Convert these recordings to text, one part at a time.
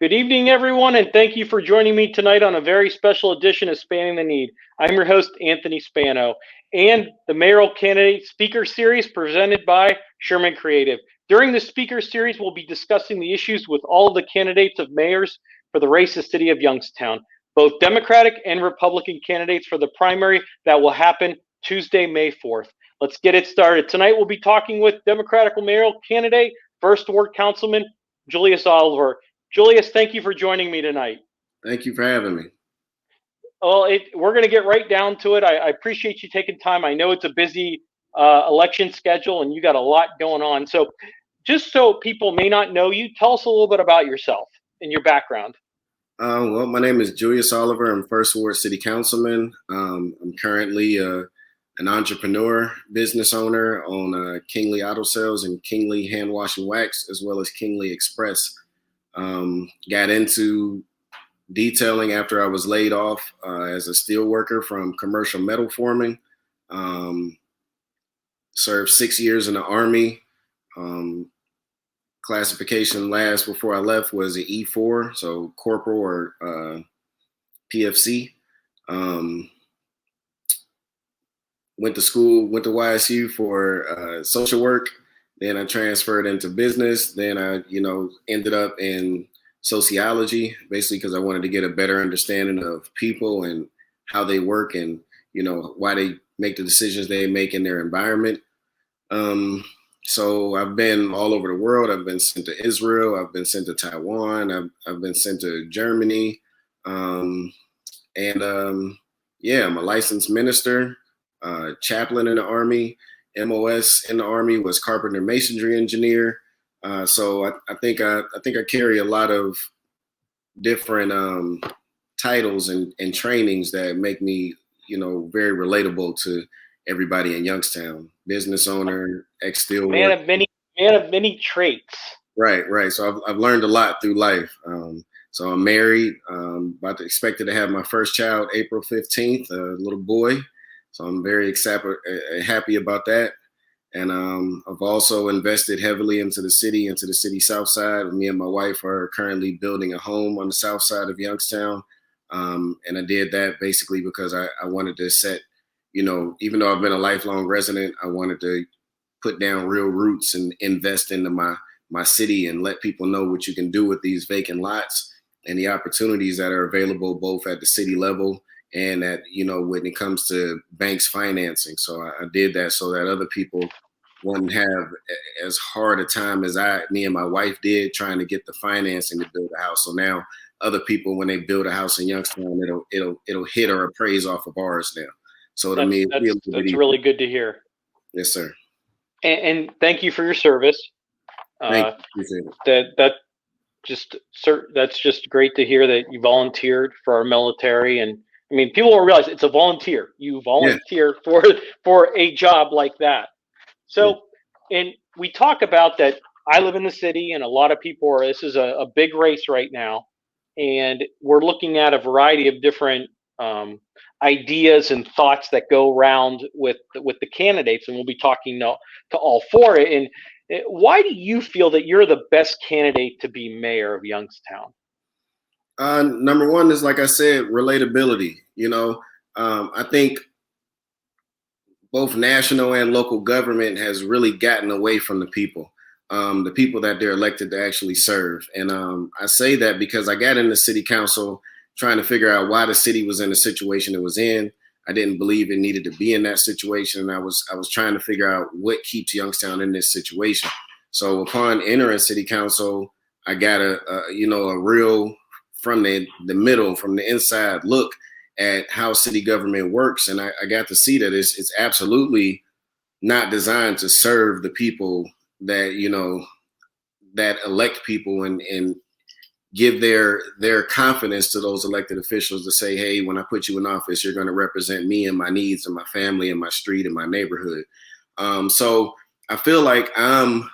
Good evening, everyone, and thank you for joining me tonight on a very special edition of Spanning the Need. I'm your host, Anthony Spano, and the Mayoral Candidate Speaker Series presented by Sherman Creative. During the Speaker Series, we'll be discussing the issues with all of the candidates of mayors for the race of City of Youngstown, both Democratic and Republican candidates for the primary that will happen Tuesday, May 4th. Let's get it started. Tonight, we'll be talking with Democratic Mayoral Candidate, First Ward Councilman Julius Oliver. Julius, thank you for joining me tonight. Thank you for having me. Well, we're going to get right down to it. I appreciate you taking time. I know it's a busy election schedule and you got a lot going on. So just so people may not know you, tell us a little bit about yourself and your background. Well, my name is Julius Oliver. I'm First Ward City Councilman. I'm currently an entrepreneur, business owner on Kingley Auto Sales and Kingley Hand Wash and Wax, as well as Kingley Express. Got into detailing after I was laid off as a steel worker from commercial metal forming. Served 6 years in the Army. Classification last before I left was an E4, so corporal or PFC. Went to school, went to YSU for social work. Then I transferred into business. Then I, ended up in sociology, basically because I wanted to get a better understanding of people and how they work and, why they make the decisions they make in their environment. So I've been all over the world. I've been sent to Israel. I've been sent to Taiwan. I've been sent to Germany. I'm a licensed minister, chaplain in the Army. MOS in the Army was carpenter masonry engineer. So I think I carry a lot of different titles and trainings that make me, very relatable to everybody in Youngstown. Business owner, ex-steel man of many traits. Right. So I've learned a lot through life. So I'm married. Expected to have my first child April 15th, a little boy. So I'm very happy about that. And I've also invested heavily into the city south side. Me and my wife are currently building a home on the south side of Youngstown. And I did that basically because I wanted to set, even though I've been a lifelong resident, I wanted to put down real roots and invest into my city and let people know what you can do with these vacant lots and the opportunities that are available both at the city level and that, when it comes to banks financing. So I did that so that other people wouldn't have as hard a time as me and my wife did trying to get the financing to build a house. So now other people, when they build a house in Youngstown, it'll hit or appraise off of ours now. So to me, that's really good to hear. Yes, sir. And thank you for your service. Appreciate it. That's just great to hear that you volunteered for our military. And I mean, people don't realize it's a volunteer. You volunteer for a job like that. So, and we talk about that. I live in the city, and a lot of people are. This is a big race right now, and we're looking at a variety of different ideas and thoughts that go around with the candidates, and we'll be talking to all four. And why do you feel that you're the best candidate to be mayor of Youngstown? Number one is, like I said, relatability. I think both national and local government has really gotten away from the people that they're elected to actually serve. And I say that because I got into city council trying to figure out why the city was in the situation it was in. I didn't believe it needed to be in that situation. And I was trying to figure out what keeps Youngstown in this situation. So upon entering city council, I got a real from the middle, from the inside look at how city government works. And I got to see that it's absolutely not designed to serve the people that, that elect people and give their confidence to those elected officials to say, hey, when I put you in office, you're going to represent me and my needs and my family and my street and my neighborhood. So I feel like I'm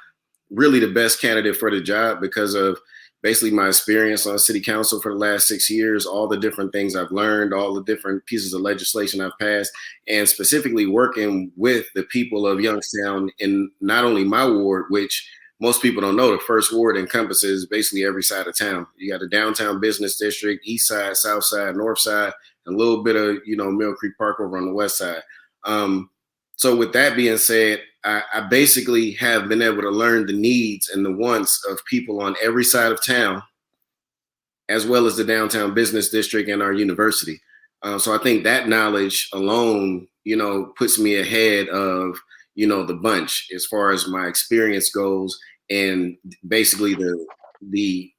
really the best candidate for the job because of basically my experience on city council for the last 6 years, all the different things I've learned, all the different pieces of legislation I've passed, and specifically working with the people of Youngstown in not only my ward, which most people don't know the first ward encompasses basically every side of town. You got the downtown business district, east side, south side, north side, a little bit of, Mill Creek Park over on the west side. So with that being said, I basically have been able to learn the needs and the wants of people on every side of town, as well as the downtown business district and our university. So I think that knowledge alone, puts me ahead of, the bunch as far as my experience goes, and basically the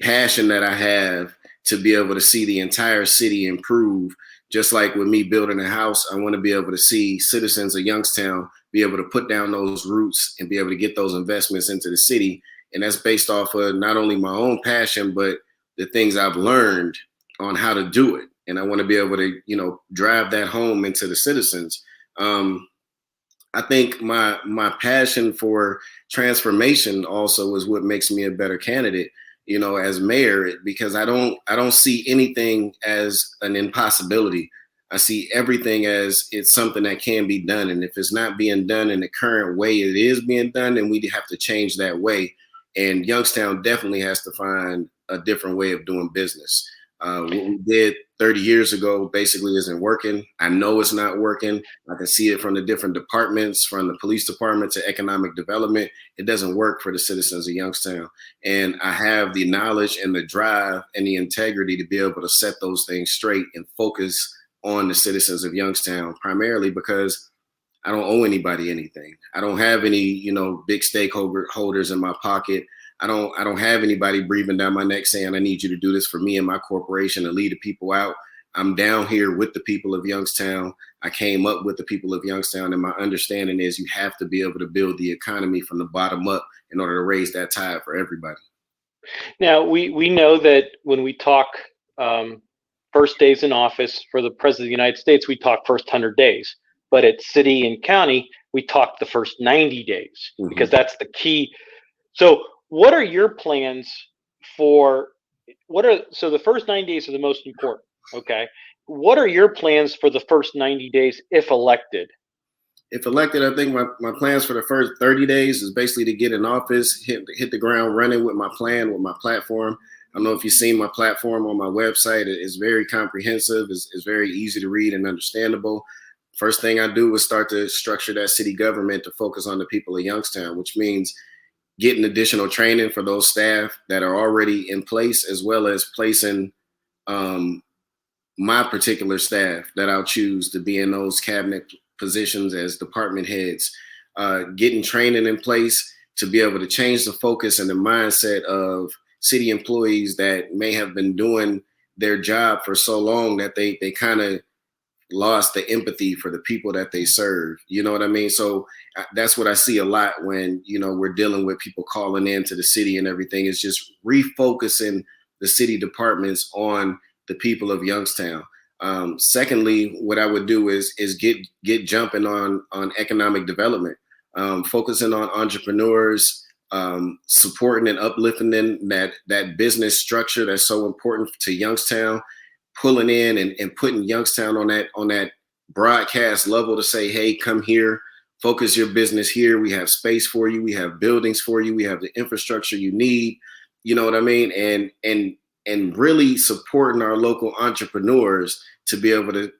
passion that I have to be able to see the entire city improve. Just like with me building a house, I want to be able to see citizens of Youngstown be able to put down those roots and be able to get those investments into the city. And that's based off of not only my own passion, but the things I've learned on how to do it. And I want to be able to, drive that home into the citizens. I think my passion for transformation also is what makes me a better candidate, as mayor, because I don't see anything as an impossibility. I see everything as it's something that can be done. And if it's not being done in the current way it is being done, then we have to change that way. And Youngstown definitely has to find a different way of doing business. What we did 30 years ago basically isn't working. I know it's not working. I can see it from the different departments, from the police department to economic development. It doesn't work for the citizens of Youngstown. And I have the knowledge and the drive and the integrity to be able to set those things straight and focus on the citizens of Youngstown, primarily because I don't owe anybody anything. I don't have any, big stakeholders in my pocket. I don't have anybody breathing down my neck saying, I need you to do this for me and my corporation and lead the people out. I'm down here with the people of Youngstown. I came up with the people of Youngstown, and my understanding is you have to be able to build the economy from the bottom up in order to raise that tide for everybody. Now, we know that when we talk first days in office for the President of the United States, we talk first 100 days. But at city and county, we talk the first 90 days because that's the key. So what are your plans for so the first 90 days are the most important, okay? What are your plans for the first 90 days if elected? If elected, I think my plans for the first 30 days is basically to get in office, hit the ground running with my plan, with my platform. I don't know if you've seen my platform on my website. It's very comprehensive. It's very easy to read and understandable. First thing I do is start to structure that city government to focus on the people of Youngstown, which means getting additional training for those staff that are already in place, as well as placing my particular staff that I'll choose to be in those cabinet positions as department heads, getting training in place to be able to change the focus and the mindset of city employees that may have been doing their job for so long that they kind of lost the empathy for the people that they serve. You know what I mean? So that's what I see a lot when, we're dealing with people calling into the city and everything, is just refocusing the city departments on the people of Youngstown. Secondly, what I would do is get jumping on economic development, focusing on entrepreneurs, supporting and uplifting that business structure that's so important to Youngstown, pulling in and putting Youngstown on that broadcast level to say, hey, come here, focus your business here. We have space for you. We have buildings for you. We have the infrastructure you need. You know what I mean? And really supporting our local entrepreneurs to be able to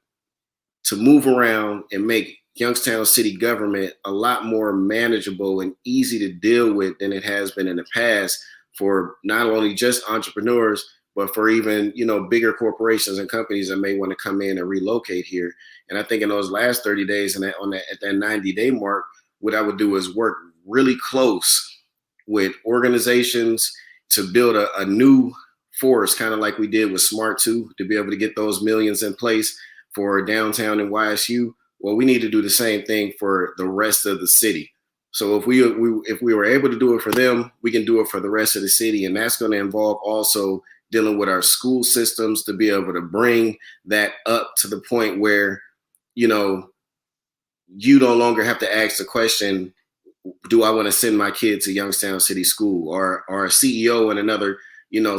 move around and make Youngstown city government a lot more manageable and easy to deal with than it has been in the past for not only just entrepreneurs, but for even, bigger corporations and companies that may want to come in and relocate here. And I think in those last 30 days and at that 90-day mark, what I would do is work really close with organizations to build a new force, kind of like we did with Smart 2, to be able to get those millions in place for downtown and YSU. Well, we need to do the same thing for the rest of the city. So if we were able to do it for them, we can do it for the rest of the city. And that's going to involve also dealing with our school systems to be able to bring that up to the point where, you no longer have to ask the question, do I want to send my kid to Youngstown City School? Or a CEO in another,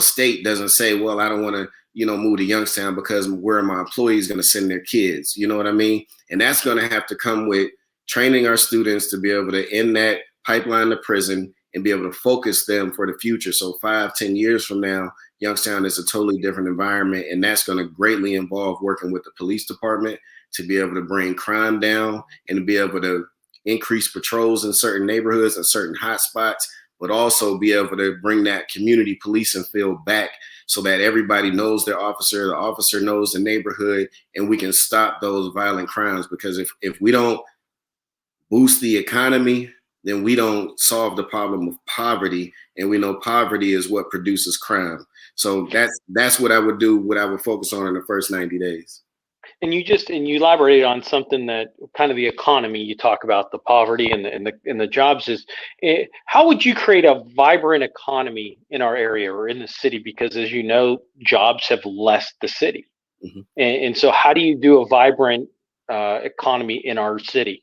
state doesn't say, well, I don't want to, move to Youngstown because where are my employees going to send their kids? You know what I mean? And that's going to have to come with training our students to be able to end that pipeline to prison and be able to focus them for the future. So 5-10 years from now, Youngstown is a totally different environment, and that's going to greatly involve working with the police department to be able to bring crime down and to be able to increase patrols in certain neighborhoods and certain hot spots, but also be able to bring that community policing feel back so that everybody knows their officer, the officer knows the neighborhood, and we can stop those violent crimes. Because if we don't boost the economy, then we don't solve the problem of poverty, and we know poverty is what produces crime. So that's what I would do, what I would focus on in the first 90 days. And you elaborated on something that kind of the economy. You talk about the poverty and the jobs. How would you create a vibrant economy in our area or in the city? Because as you know, jobs have left the city, and so how do you do a vibrant economy in our city?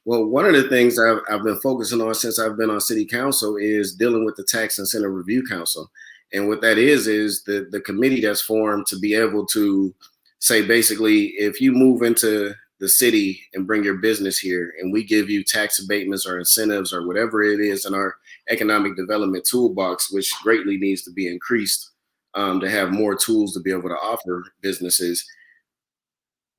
Well, one of the things I've been focusing on since I've been on city council is dealing with the Tax Incentive Review Council, and what that is the committee that's formed to be able to say, basically, if you move into the city and bring your business here and we give you tax abatements or incentives or whatever it is in our economic development toolbox, which greatly needs to be increased to have more tools to be able to offer businesses.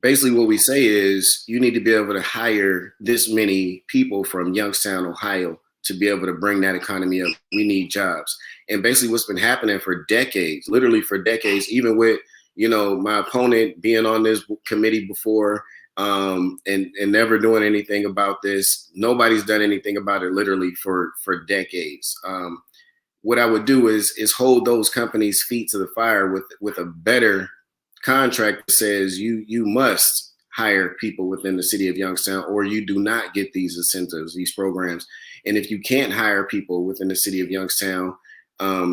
Basically, what we say is you need to be able to hire this many people from Youngstown, Ohio, to be able to bring that economy up. We need jobs. And basically what's been happening for decades, literally for decades, even with my opponent being on this committee before and never doing anything about this. Nobody's done anything about it literally for decades. What I would do is hold those companies' feet to the fire with a better contract that says you must hire people within the city of Youngstown, or you do not get these incentives, these programs. And if you can't hire people within the city of Youngstown,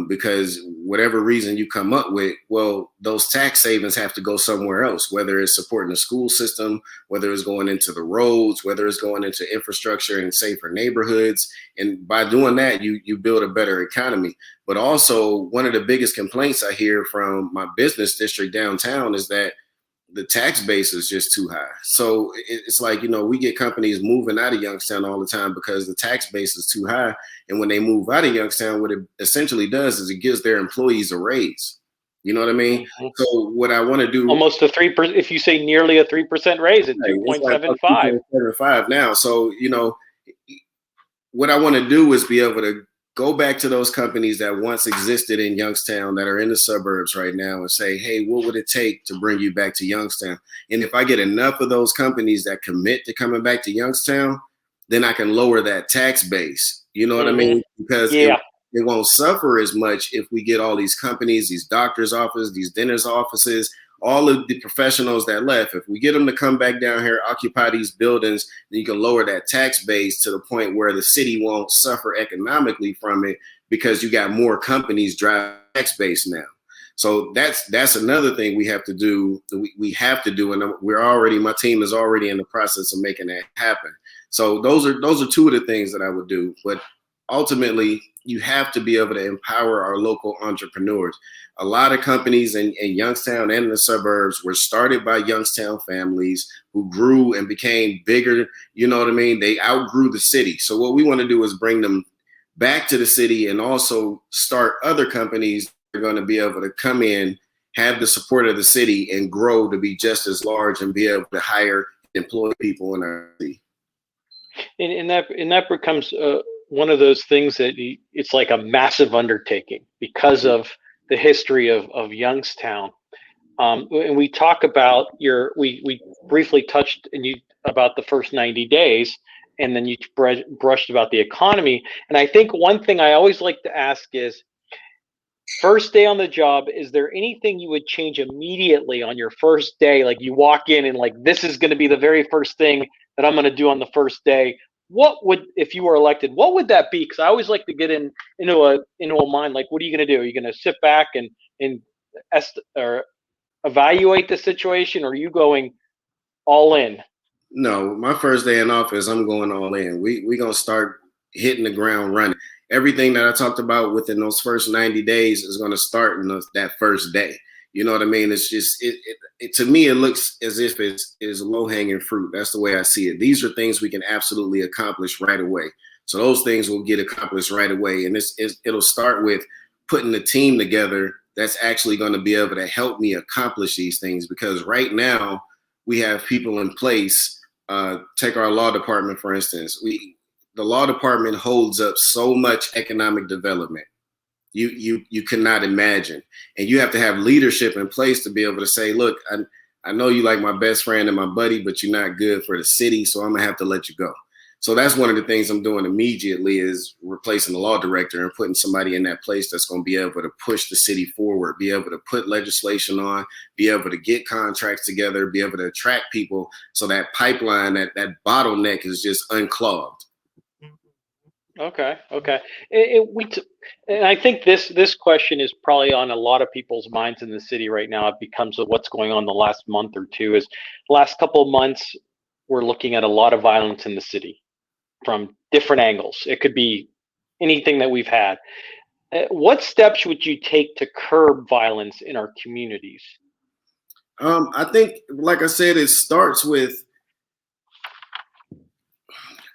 because whatever reason you come up with, well, those tax savings have to go somewhere else, whether it's supporting the school system, whether it's going into the roads, whether it's going into infrastructure and safer neighborhoods. And by doing that, you build a better economy. But also, one of the biggest complaints I hear from my business district downtown is that the tax base is just too high. So it's like, we get companies moving out of Youngstown all the time because the tax base is too high. And when they move out of Youngstown, what it essentially does is it gives their employees a raise. You know what I mean? So what I want to do, almost a 3%, if you say nearly a 3% raise at 2.75. 2.75 now. So, what I want to do is be able to go back to those companies that once existed in Youngstown that are in the suburbs right now and say, hey, what would it take to bring you back to Youngstown? And if I get enough of those companies that commit to coming back to Youngstown, then I can lower that tax base. You know what I mean? Because it won't suffer as much if we get all these companies, these doctors' offices, these dentist offices, all of the professionals that left. If we get them to come back down here, occupy these buildings, then you can lower that tax base to the point where the city won't suffer economically from it because you got more companies driving the tax base now. So that's another thing we have to do. We have to do, and my team is already in the process of making that happen. So those are two of the things that I would do. But ultimately, you have to be able to empower our local entrepreneurs. A lot of companies in Youngstown and in the suburbs were started by Youngstown families who grew and became bigger. You know what I mean? They outgrew the city. So what we want to do is bring them back to the city and also start other companies that are going to be able to come in, have the support of the city, and grow to be just as large and be able to hire and employ people in our city. And that becomes one of those things that it's like a massive undertaking because of the history of Youngstown. And we talk about we briefly touched about the first 90 days, and then you brushed about the economy. And I think one thing I always like to ask is, first day on the job, is there anything you would change immediately on your first day? Like you walk in and like, this is going to be the very first thing that I'm going to do on the first day. What would, if you were elected, what would that be? Because I always like to get into a mind, like, what are you going to do? Are you going to sit back and or evaluate the situation, or are you going all in? No, my first day in office, I'm going all in. We're going to start hitting the ground running. Everything that I talked about within those first 90 days is going to start in that first day. You know what I mean? It's just, to me, it looks as if it's low-hanging fruit. That's the way I see it. These are things we can absolutely accomplish right away. So those things will get accomplished right away. And it'll start with putting a team together that's actually going to be able to help me accomplish these things. Because right now we have people in place. Take our law department, for instance. The law department holds up so much economic development. You cannot imagine. And you have to have leadership in place to be able to say, look, I know you like my best friend and my buddy, but you're not good for the city, so I'm gonna have to let you go. So that's one of the things I'm doing immediately, is replacing the law director and putting somebody in that place that's going to be able to push the city forward, be able to put legislation on, be able to get contracts together, be able to attract people. So that pipeline, that bottleneck is just unclogged. Okay. And I think this question is probably on a lot of people's minds in the city right now. It becomes what's going on the last month or two. Is the last couple of months we're looking at a lot of violence in the city from different angles. It could be anything that we've had. What steps would you take to curb violence in our communities? I think, like I said, it starts with,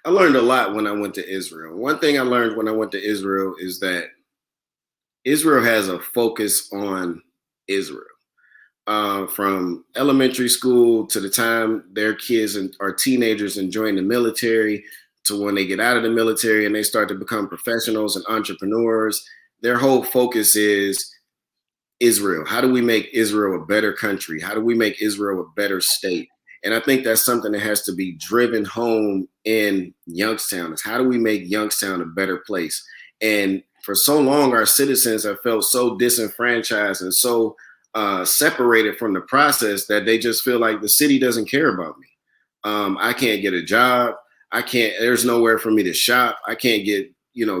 I learned a lot when I went to Israel. One thing I learned when I went to Israel is that Israel has a focus on Israel. From elementary school to the time their kids are teenagers and join the military, to when they get out of the military and they start to become professionals and entrepreneurs, their whole focus is Israel. How do we make Israel a better country? How do we make Israel a better state? And I think that's something that has to be driven home in Youngstown, is how do we make Youngstown a better place? And for so long, our citizens have felt so disenfranchised and so separated from the process that they just feel like the city doesn't care about me. I can't get a job. There's nowhere for me to shop. I can't get,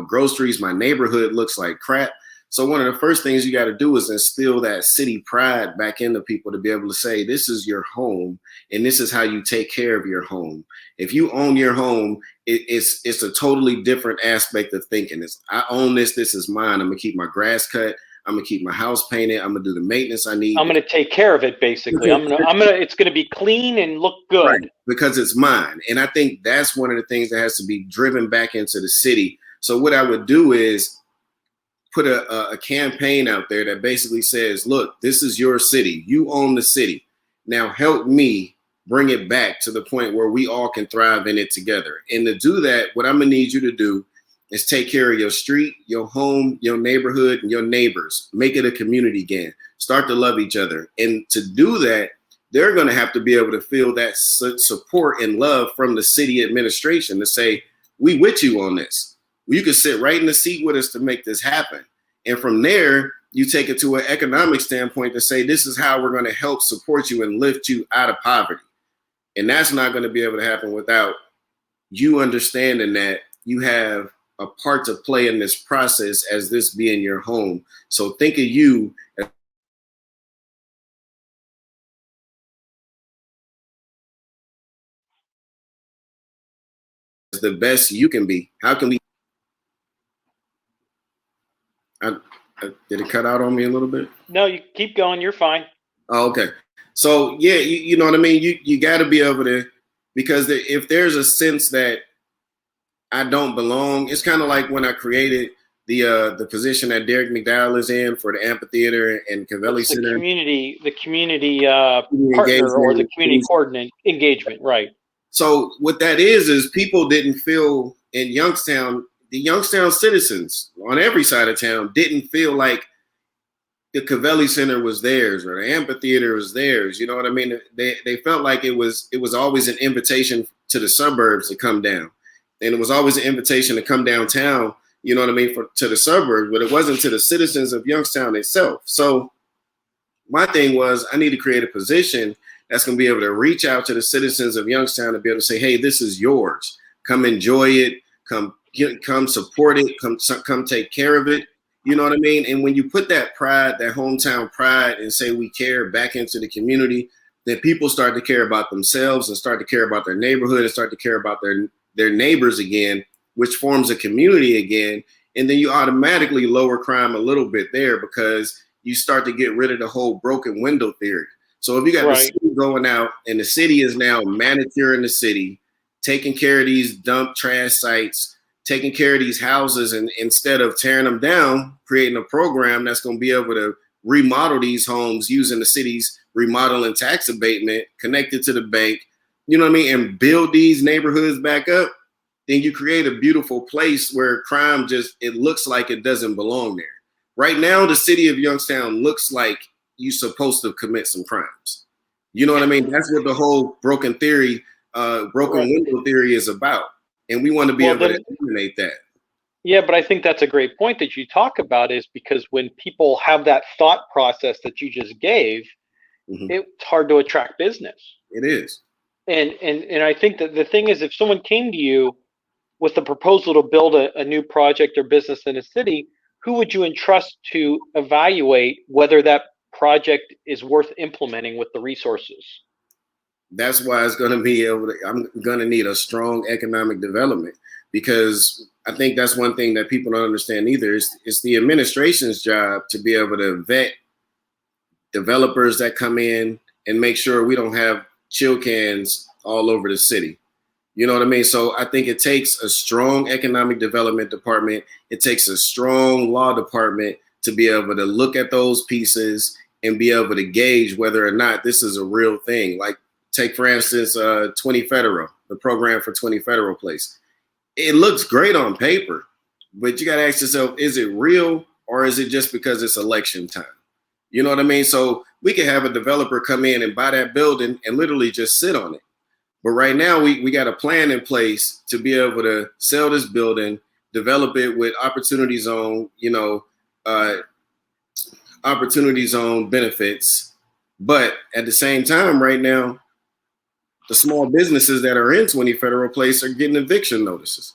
groceries. My neighborhood looks like crap. So one of the first things you got to do is instill that city pride back into people to be able to say, this is your home and this is how you take care of your home. If you own your home, it's a totally different aspect of thinking. I own this. This is mine. I'm going to keep my grass cut. I'm gonna keep my house painted. I'm gonna do the maintenance I need. I'm gonna take care of it, basically. It's gonna be clean and look good. Right, because it's mine. And I think that's one of the things that has to be driven back into the city. So what I would do is put a campaign out there that basically says, look, this is your city. You own the city. Now help me bring it back to the point where we all can thrive in it together. And to do that, what I'm gonna need you to do is take care of your street, your home, your neighborhood, and your neighbors. Make it a community again. Start to love each other. And to do that, they're going to have to be able to feel that support and love from the city administration to say, we with you on this. You can sit right in the seat with us to make this happen. And from there, you take it to an economic standpoint to say, this is how we're going to help support you and lift you out of poverty. And that's not going to be able to happen without you understanding that you have a part to play in this process as this being your home. So think of you as the best you can be. How can we? Did it cut out on me a little bit? No, you keep going. You're fine. Oh, okay. So yeah, you know what I mean? You got to be able to, because if there's a sense that I don't belong, it's kind of like when I created the position that Derek McDowell is in for the amphitheater and Cavelli Center. The community partner or the community coordinate engagement, right? So what that is people didn't feel in Youngstown, the Youngstown citizens on every side of town didn't feel like the Cavelli Center was theirs or the amphitheater was theirs. You know what I mean? They felt like it was always an invitation to the suburbs to come down. And it was always an invitation to come downtown, you know what I mean, to the suburbs, but it wasn't to the citizens of Youngstown itself. So my thing was, I need to create a position that's going to be able to reach out to the citizens of Youngstown and be able to say, hey, this is yours. Come enjoy it. Come support it. Come take care of it. You know what I mean? And when you put that pride, that hometown pride, and say we care back into the community, then people start to care about themselves and start to care about their neighborhood and start to care about their neighbors again, which forms a community again. And then you automatically lower crime a little bit there because you start to get rid of the whole broken window theory. So if you got the city going out and the city is now manicuring the city, taking care of these dump trash sites, taking care of these houses, and instead of tearing them down, creating a program that's going to be able to remodel these homes using the city's remodeling tax abatement connected to the bank, you know what I mean, and build these neighborhoods back up, then you create a beautiful place where crime it looks like it doesn't belong there. Right now, the city of Youngstown looks like you're supposed to commit some crimes. You know what I mean? That's what the whole broken window theory is about. And we want to be able to eliminate that. Yeah, but I think that's a great point that you talk about, is because when people have that thought process that you just gave, it's hard to attract business. It is. And I think that the thing is, if someone came to you with a proposal to build a new project or business in a city, who would you entrust to evaluate whether that project is worth implementing with the resources? That's why I'm going to need a strong economic development, because I think that's one thing that people don't understand either. It's the administration's job to be able to vet developers that come in and make sure we don't have chill cans all over the city. You know what I mean? So I think it takes a strong economic development department. It takes a strong law department to be able to look at those pieces and be able to gauge whether or not this is a real thing. Like, take, for instance, 20 Federal, the program for 20 Federal Place. It looks great on paper, but you got to ask yourself, is it real, or is it just because it's election time? You know what I mean? So we can have a developer come in and buy that building and literally just sit on it. But right now we got a plan in place to be able to sell this building, develop it with opportunity zone benefits. But at the same time, right now, the small businesses that are in 20 Federal Place are getting eviction notices.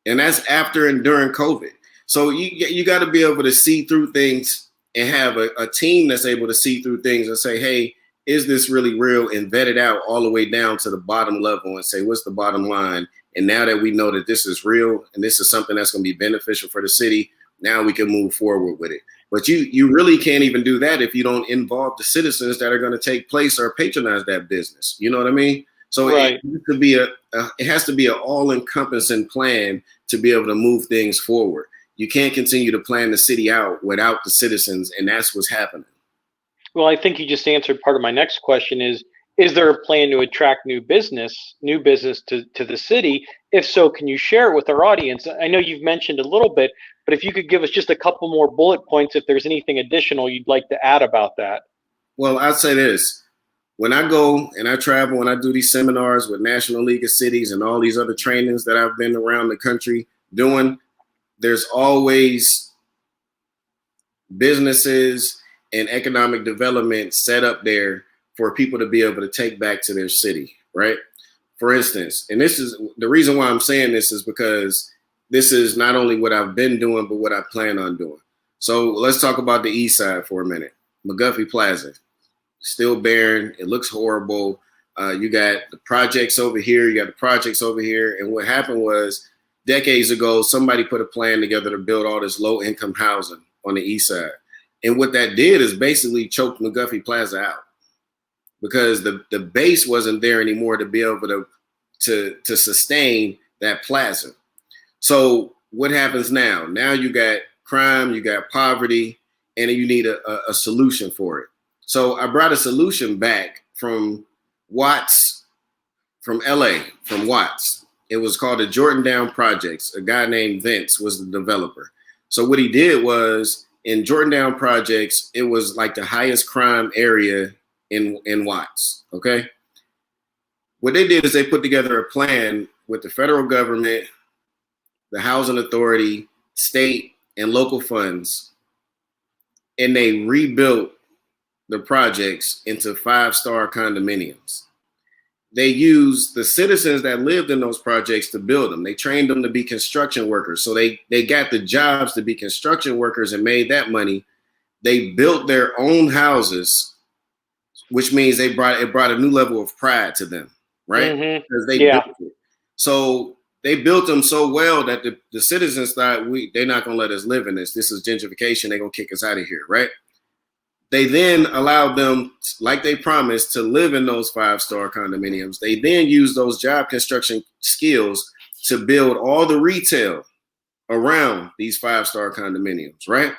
And that's after and during COVID. So you got to be able to see through things and have a team that's able to see through things and say, hey, is this really real? And vet it out all the way down to the bottom level and say, what's the bottom line? And now that we know that this is real and this is something that's going to be beneficial for the city, now we can move forward with it. But you really can't even do that if you don't involve the citizens that are going to take place or patronize that business. You know what I mean? So right. It has to be an all-encompassing plan to be able to move things forward. You can't continue to plan the city out without the citizens, and that's what's happening. Well, I think you just answered part of my next question is there a plan to attract new business to the city? If so, can you share it with our audience? I know you've mentioned a little bit, but if you could give us just a couple more bullet points, if there's anything additional you'd like to add about that. Well, I'd say this. When I go and I travel and I do these seminars with National League of Cities and all these other trainings that I've been around the country doing, there's always businesses and economic development set up there for people to be able to take back to their city, right? For instance, and this is the reason why I'm saying this is because this is not only what I've been doing, but what I plan on doing. So let's talk about the east side for a minute. McGuffey Plaza, still barren. It looks horrible. You got the projects over here. You got the projects over here. And what happened was decades ago, somebody put a plan together to build all this low income housing on the east side. And what that did is basically choked McGuffey Plaza out because the base wasn't there anymore to be able to sustain that plaza. So what happens now? Now you got crime, you got poverty, and you need a solution for it. So I brought a solution back from Watts, from LA, from Watts. It was called the Jordan Down Projects. A guy named Vince was the developer. So what he did was in Jordan Down Projects, it was like the highest crime area in Watts, okay? What they did is they put together a plan with the federal government, the housing authority, state, and local funds, and they rebuilt the projects into 5-star condominiums. They used the citizens that lived in those projects to build them. They trained them to be construction workers. So they got the jobs to be construction workers and made that money. They built their own houses, which means it brought a new level of pride to them, right? Because they built it. So they built them so well that the citizens thought they're not going to let us live in this. This is gentrification. They're going to kick us out of here, right? They then allowed them, like they promised, to live in those 5-star condominiums. They then used those job construction skills to build all the retail around these 5-star condominiums, right?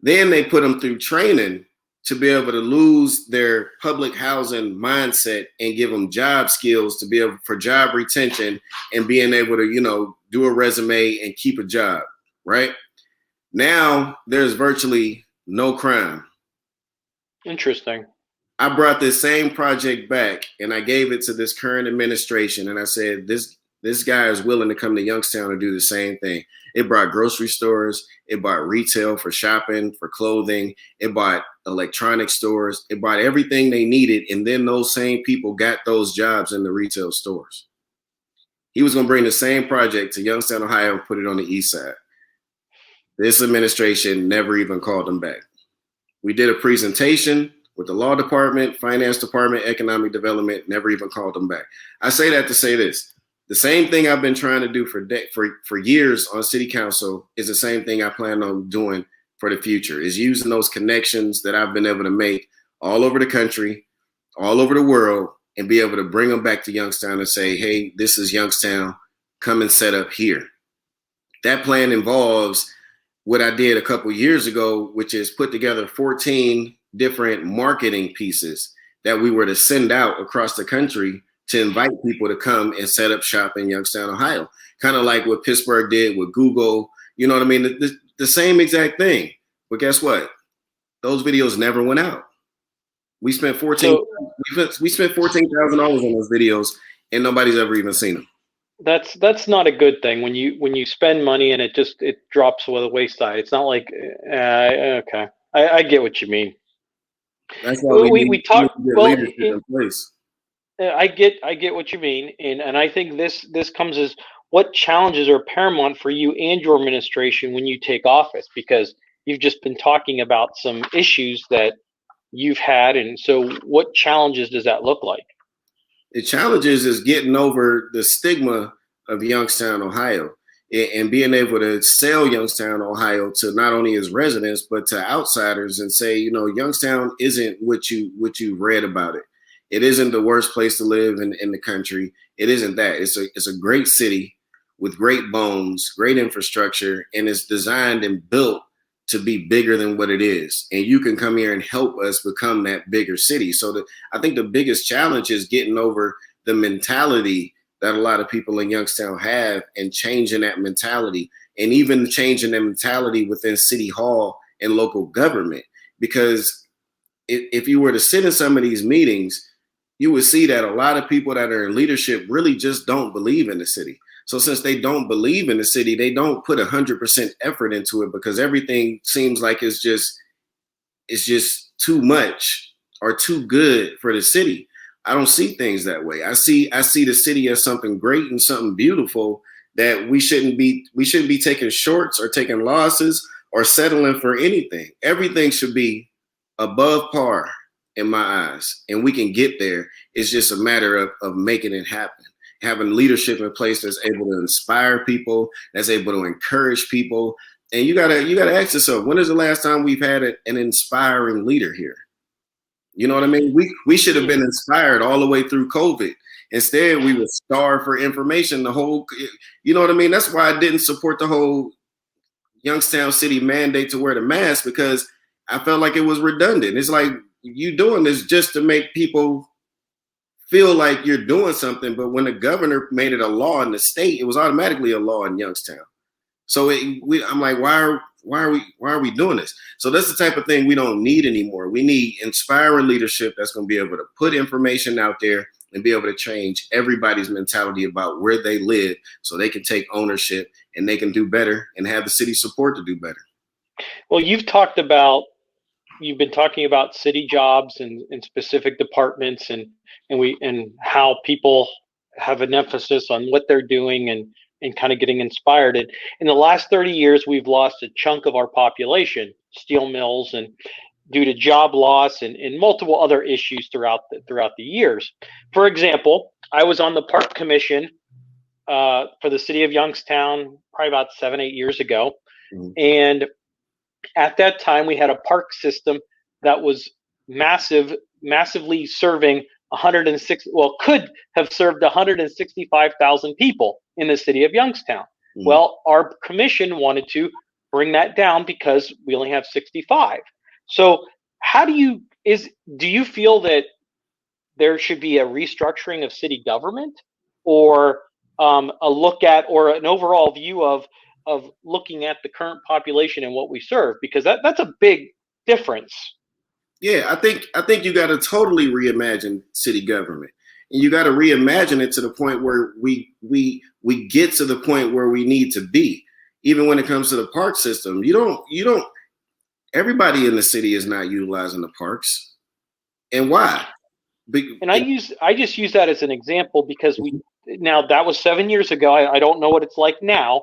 Then they put them through training to be able to lose their public housing mindset and give them job skills to be able for job retention and being able to, do a resume and keep a job, right? Now there's virtually no crime. Interesting. I brought this same project back and I gave it to this current administration and I said, this guy is willing to come to Youngstown and do the same thing. It brought grocery stores. It brought retail for shopping, for clothing. It brought electronic stores. It brought everything they needed. And then those same people got those jobs in the retail stores. He was going to bring the same project to Youngstown, Ohio, and put it on the east side. This administration never even called him back. We did a presentation with the law department, finance department, economic development, never even called them back. I say that to say this. The same thing I've been trying to do for years on city council is the same thing I plan on doing for the future, is using those connections that I've been able to make all over the country, all over the world, and be able to bring them back to Youngstown and say, hey, this is Youngstown, come and set up here. That plan involves what I did a couple years ago, which is put together 14 different marketing pieces that we were to send out across the country to invite people to come and set up shop in Youngstown, Ohio. Kind of like what Pittsburgh did with Google. You know what I mean? The same exact thing. But guess what? Those videos never went out. We spent we spent $14,000 on those videos, and nobody's ever even seen them. That's not a good thing when you spend money and it drops with the wayside. It's not like okay, I get what you mean. That's why we talk leadership in place. I get what you mean, and I think this comes as what challenges are paramount for you and your administration when you take office, because you've just been talking about some issues that you've had, and so what challenges does that look like? The challenges is getting over the stigma of Youngstown, Ohio, and being able to sell Youngstown, Ohio to not only its residents but to outsiders and say, Youngstown isn't what you read about it. It isn't the worst place to live in the country. It isn't that. It's a great city with great bones, great infrastructure, and it's designed and built to be bigger than what it is. And you can come here and help us become that bigger city. So I think the biggest challenge is getting over the mentality that a lot of people in Youngstown have and changing that mentality, and even changing the mentality within City Hall and local government. Because if you were to sit in some of these meetings, you would see that a lot of people that are in leadership really just don't believe in the city. So since they don't believe in the city, they don't put 100% effort into it, because everything seems like it's just too much or too good for the city. I don't see things that way. I see the city as something great and something beautiful that we shouldn't be taking shorts or taking losses or settling for anything. Everything should be above par in my eyes, and we can get there. It's just a matter of making it happen. Having leadership in place that's able to inspire people, that's able to encourage people. And you gotta ask yourself, when is the last time we've had an inspiring leader here? You know what I mean? We should have been inspired all the way through COVID. Instead, we were starved for information. You know what I mean? That's why I didn't support the whole Youngstown city mandate to wear the mask, because I felt like it was redundant. It's like, you doing this just to make people feel like you're doing something, but when the governor made it a law in the state, it was automatically a law in Youngstown. So I'm like, why are we doing this? So that's the type of thing we don't need anymore. We need inspiring leadership that's going to be able to put information out there and be able to change everybody's mentality about where they live, so they can take ownership and they can do better and have the city support to do better. Well, you've been talking about city jobs and specific departments and how people have an emphasis on what they're doing and kind of getting inspired. And in the last 30 years, we've lost a chunk of our population, steel mills, and due to job loss and multiple other issues throughout the years. For example, I was on the park commission for the city of Youngstown probably about 7-8 years ago. Mm-hmm. And at that time, we had a park system that was massively serving could have served 165,000 people in the city of Youngstown. Mhm. Well, our commission wanted to bring that down because we only have 65. So how do you feel that there should be a restructuring of city government, or a look at, or an overall view of looking at the current population and what we serve, because that's a big difference. Yeah, I think you got to totally reimagine city government, and you got to reimagine it to the point where we get to the point where we need to be. Even when it comes to the park system, you don't. Everybody in the city is not utilizing the parks, and why? And I just use that as an example because now that was 7 years ago. I don't know what it's like now,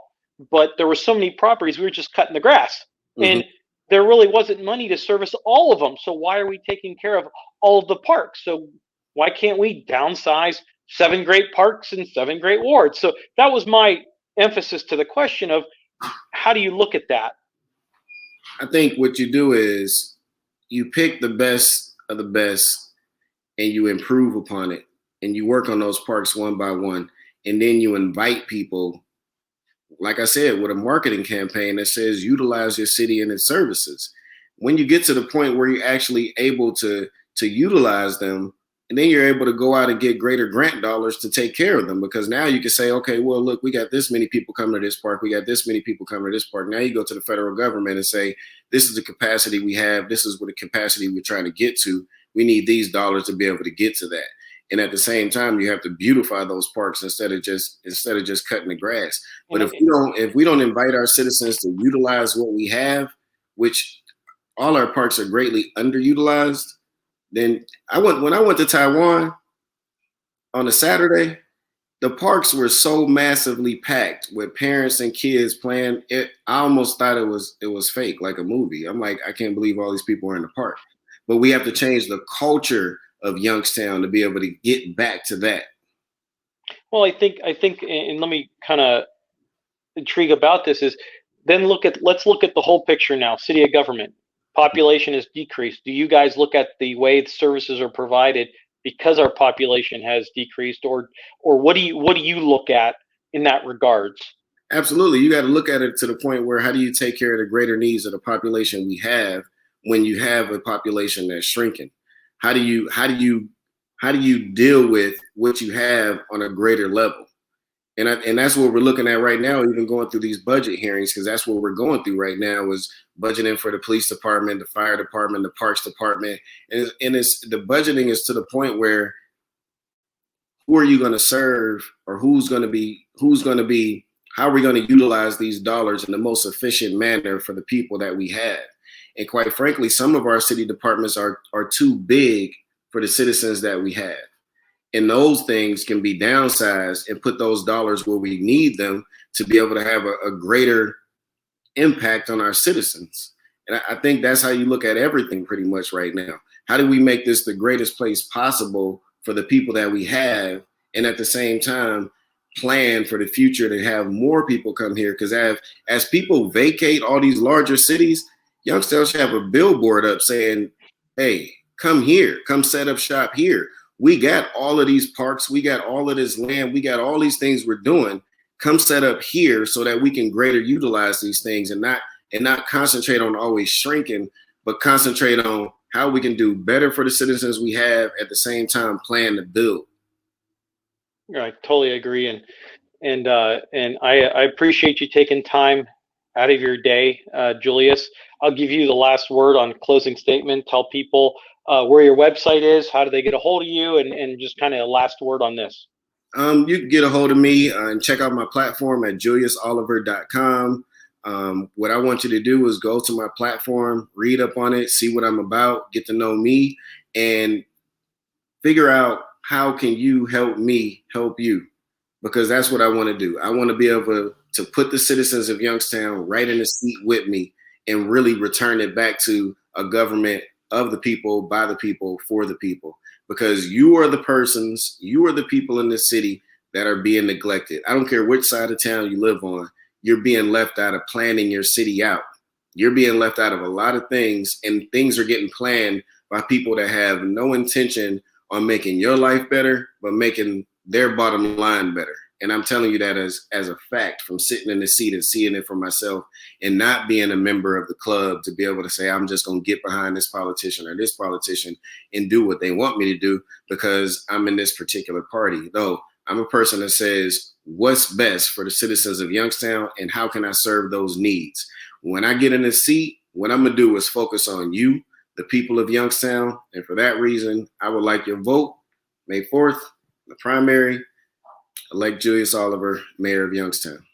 but there were so many properties we were just cutting the grass, Mhm. and there really wasn't money to service all of them. So why are we taking care of all of the parks? So why can't we downsize 7 great parks and 7 great wards? So that was my emphasis to the question of how do you look at that? I think what you do is you pick the best of the best and you improve upon it and you work on those parks one by one. And then you invite people, like I said, with a marketing campaign that says utilize your city and its services. When you get to the point where you're actually able to utilize them, and then you're able to go out and get greater grant dollars to take care of them, because now you can say, okay, well, look, we got this many people coming to this park, we got this many people coming to this park. Now you go to the federal government and say, this is the capacity we have, this is what the capacity we're trying to get to. We need these dollars to be able to get to that. And at the same time, you have to beautify those parks instead of just cutting the grass. But And if we don't invite our citizens to utilize what we have, which all our parks are greatly underutilized, then when I went to Taiwan on a Saturday, the parks were so massively packed with parents and kids playing. I almost thought it was fake, like a movie. I'm like, I can't believe all these people are in the park. But we have to change the culture of Youngstown to be able to get back to that. well, I think, and let me kind of intrigue about this is then let's look at the whole picture now. City of government, population has decreased. Do you guys look at the way the services are provided because our population has decreased, or what do you look at in that regards? Absolutely. You got to look at it to the point where how do you take care of the greater needs of the population we have when you have a population that's shrinking? How do you deal with what you have on a greater level? And that's what we're looking at right now, even going through these budget hearings, because that's what we're going through right now is budgeting for the police department, the fire department, the parks department. And it's the budgeting is to the point where who are you going to serve, or who's going to be how are we going to utilize these dollars in the most efficient manner for the people that we have? And quite frankly, some of our city departments are too big for the citizens that we have. And those things can be downsized and put those dollars where we need them to be able to have a greater impact on our citizens. And I think that's how you look at everything pretty much right now. How do we make this the greatest place possible for the people that we have? And at the same time, plan for the future to have more people come here. Because as people vacate all these larger cities, Youngstown should have a billboard up saying, hey, come here, come set up shop here. We got all of these parks, we got all of this land, we got all these things we're doing. Come set up here so that we can greater utilize these things and not concentrate on always shrinking, but concentrate on how we can do better for the citizens we have, at the same time plan to build. I totally agree, and I appreciate you taking time out of your day, Julius. I'll give you the last word on closing statement. Tell people where your website is, how do they get a hold of you, and just kind of a last word on this. You can get a hold of me and check out my platform at juliusoliver.com. What I want you to do is go to my platform, read up on it, see what I'm about, get to know me, and figure out how can you help me help you, because that's what I want to do. I want to be able to put the citizens of Youngstown right in the seat with me and really return it back to a government of the people, by the people, for the people, because you are the people in this city that are being neglected. I don't care which side of town you live on, you're being left out of planning your city out. You're being left out of a lot of things, and things are getting planned by people that have no intention on making your life better, but making their bottom line better. And I'm telling you that as a fact from sitting in the seat and seeing it for myself and not being a member of the club to be able to say, I'm just going to get behind this politician or this politician and do what they want me to do because I'm in this particular party. No, I'm a person that says what's best for the citizens of Youngstown and how can I serve those needs. When I get in the seat, what I'm going to do is focus on you, the people of Youngstown. And for that reason, I would like your vote May 4th, the primary. Elect Julius Oliver, Mayor of Youngstown.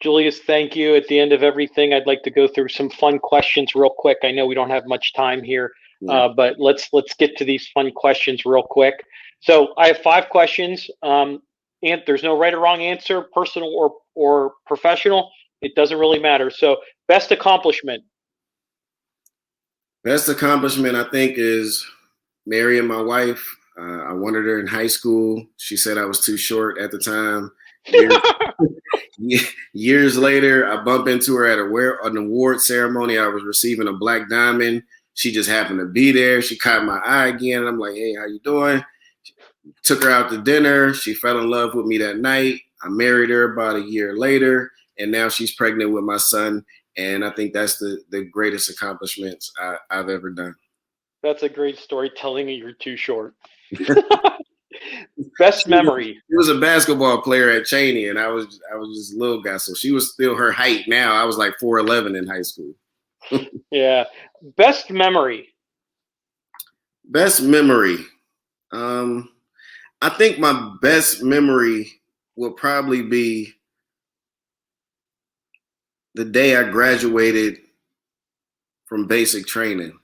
Julius, thank you. At the end of everything, I'd like to go through some fun questions real quick. I know we don't have much time here, but let's get to these fun questions real quick. So I have 5 questions. And there's no right or wrong answer, personal or professional. It doesn't really matter. So best accomplishment. Best accomplishment, I think, is marrying my wife. I wanted her in high school. She said I was too short at the time. Years later, I bumped into her at an award ceremony. I was receiving a black diamond. She just happened to be there. She caught my eye again. And I'm like, hey, how you doing? Took her out to dinner. She fell in love with me that night. I married her about a year later. And now she's pregnant with my son. And I think that's the greatest accomplishments I've ever done. That's a great story telling you you're too short. Best memory. She was a basketball player at Cheney, and I was just a little guy. So she was still her height now. I was like 4'11" in high school. Yeah. Best memory. Best memory. I think my best memory will probably be the day I graduated from basic training.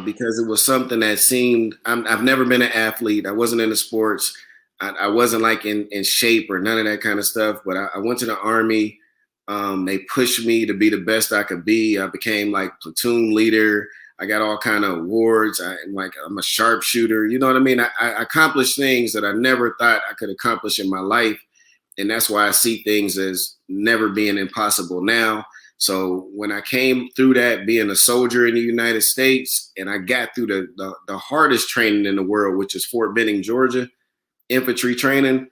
Because it was something that seemed, I've never been an athlete. I wasn't into sports. I wasn't like in shape or none of that kind of stuff, but I went to the Army. They pushed me to be the best I could be. I became like platoon leader. I got all kind of awards. I'm a sharpshooter. You know what I mean? I accomplished things that I never thought I could accomplish in my life. And that's why I see things as never being impossible now. So when I came through that being a soldier in the United States and I got through the hardest training in the world, which is Fort Benning, Georgia, infantry training,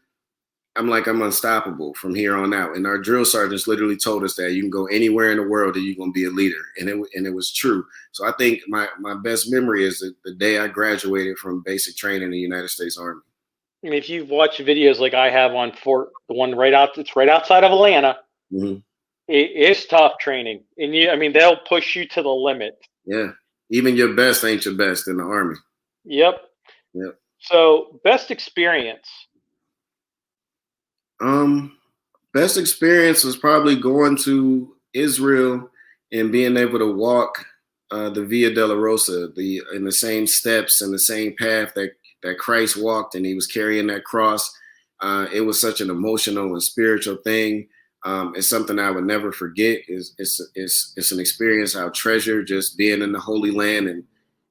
I'm like, I'm unstoppable from here on out. And our drill sergeants literally told us that you can go anywhere in the world and you're going to be a leader. And it was true. So I think my best memory is the day I graduated from basic training in the United States Army. I mean, if you've watched videos like I have on Fort, the one it's right outside of Atlanta. Mm-hmm. It's tough training, and they'll push you to the limit. Yeah, even your best ain't your best in the Army. Yep. So, best experience. Best experience was probably going to Israel and being able to walk the Via Dolorosa, in the same steps and the same path that Christ walked, and he was carrying that cross. It was such an emotional and spiritual thing. It's something I would never forget. It's an experience I'll treasure, just being in the Holy Land and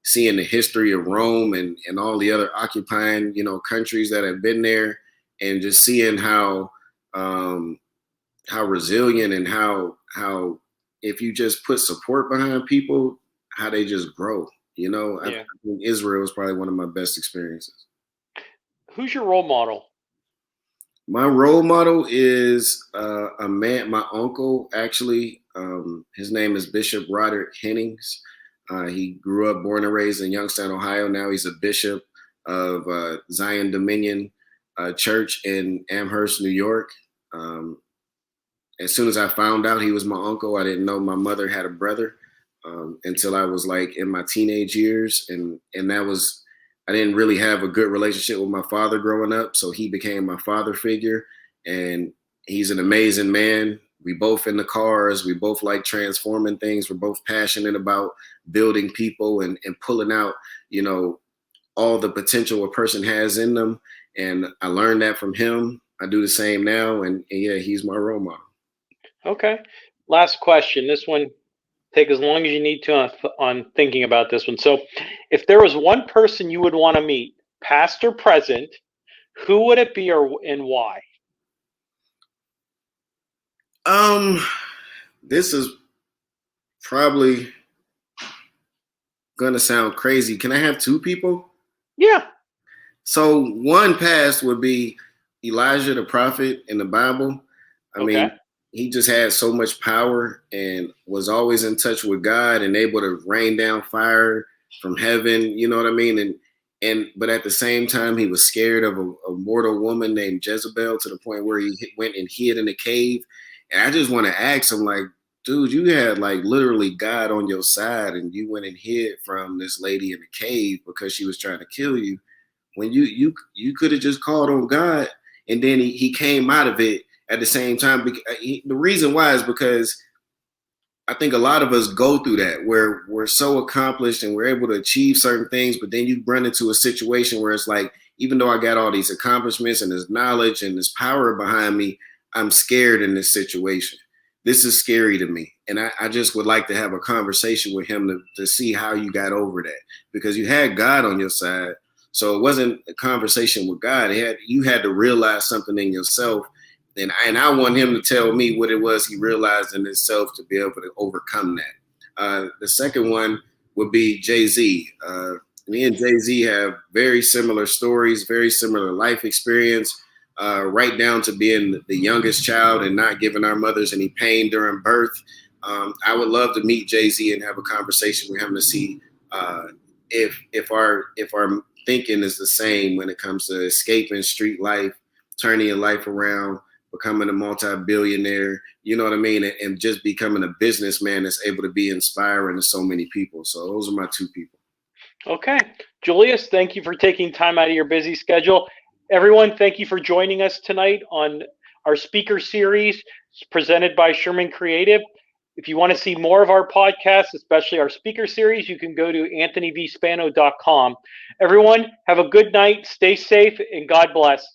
seeing the history of Rome and all the other occupying, countries that have been there, and just seeing how resilient and how if you just put support behind people, how they just grow. I think Israel was probably one of my best experiences. Who's your role model? My role model is a man, my uncle, actually. His name is Bishop Roderick Hennings. He grew up, born and raised in Youngstown, Ohio. Now he's a bishop of Zion Dominion Church in Amherst, New York. As soon as I found out he was my uncle, I didn't know my mother had a brother until I was like in my teenage years. And I didn't really have a good relationship with my father growing up. So he became my father figure, and he's an amazing man. We both in the cars. We both like transforming things. We're both passionate about building people and pulling out, all the potential a person has in them. And I learned that from him. I do the same now. And yeah, he's my role model. Okay. Last question. This one, take as long as you need to on thinking about this one. So if there was one person you would want to meet, past or present, who would it be and why? This is probably gonna sound crazy. Can I have 2 people? Yeah. So one past would be, Elijah the prophet in the Bible. I Okay. mean, he just had so much power and was always in touch with God and able to rain down fire from heaven. You know what I mean? And but at the same time, he was scared of a mortal woman named Jezebel to the point where he went and hid in a cave. And I just want to ask him, like, dude, you had like literally God on your side, and you went and hid from this lady in the cave because she was trying to kill you. When you could have just called on God, and then he came out of it at the same time. The reason why is because I think a lot of us go through that where we're so accomplished and we're able to achieve certain things, but then you run into a situation where it's like, even though I got all these accomplishments and this knowledge and this power behind me, I'm scared in this situation. This is scary to me. And I just would like to have a conversation with him to see how you got over that, because you had God on your side. So it wasn't a conversation with God. You had to realize something in yourself, and I want him to tell me what it was he realized in himself to be able to overcome that. The second one would be Jay-Z. Me and Jay-Z have very similar stories, very similar life experience, right down to being the youngest child and not giving our mothers any pain during birth. I would love to meet Jay-Z and have a conversation with him to see if our thinking is the same when it comes to escaping street life, turning your life around, becoming a multi-billionaire, you know what I mean? And just becoming a businessman that's able to be inspiring to so many people. So those are my two people. Okay. Julius, thank you for taking time out of your busy schedule. Everyone, thank you for joining us tonight on our speaker series presented by Sherman Creative. If you want to see more of our podcasts, especially our speaker series, you can go to anthonyvspano.com. Everyone, have a good night, stay safe, and God bless.